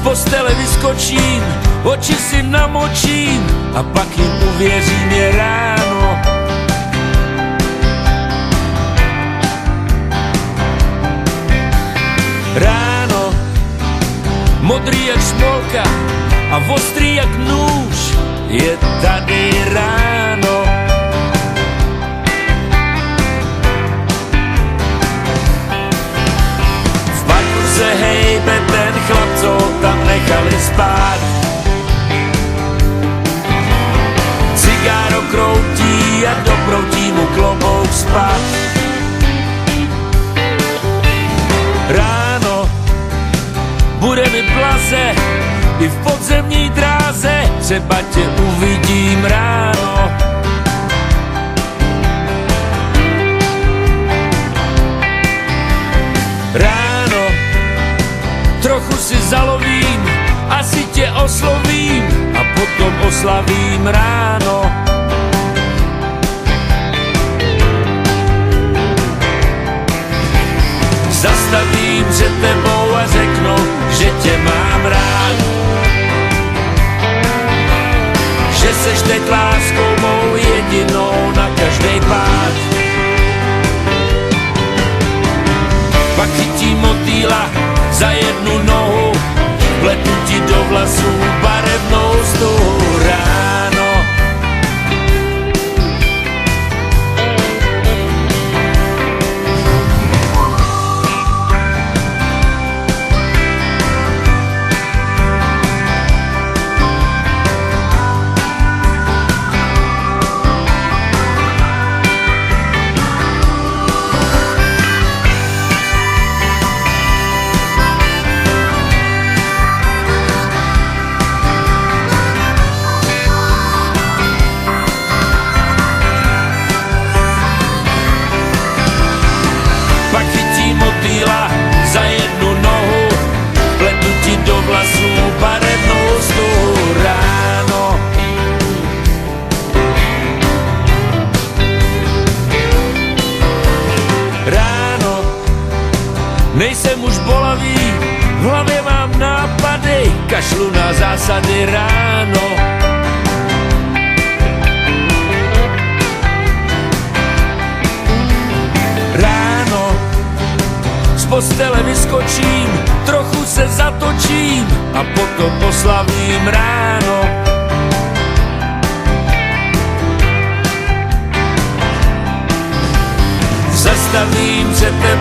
postele vyskočím, oči si namočím a pak jim uvěřím, je ráno. Ráno, modrý jak smolka a ostrý jak nůž, je tady ráno. V parku se hejbe ten chlap, co tam nechali spát. Cigáro kroutí a doproutí mu klobouk spát. Ráno bude mi blaze i v podzemní dráze, třeba tě uvidím ráno. Ráno trochu si zalovím, asi tě oslovím a potom oslavím ráno. Zastavím před tebou a řeknu, že tě mám rád. Že seš teď láskou mou jedinou na každej pád. Pak chytím motýla za jednu nohu, pletu ti do vlasů barevnou stuhu ráno. Za jednu nohu, pletu ti do vlasů barevnou stuhu ráno. Ráno, nejsem už bolavý, v hlavě mám nápady, kašlu na zásady ráno. Z postele vyskočím, trochu se zatočím a potom oslavím ráno. Zastavím před tebou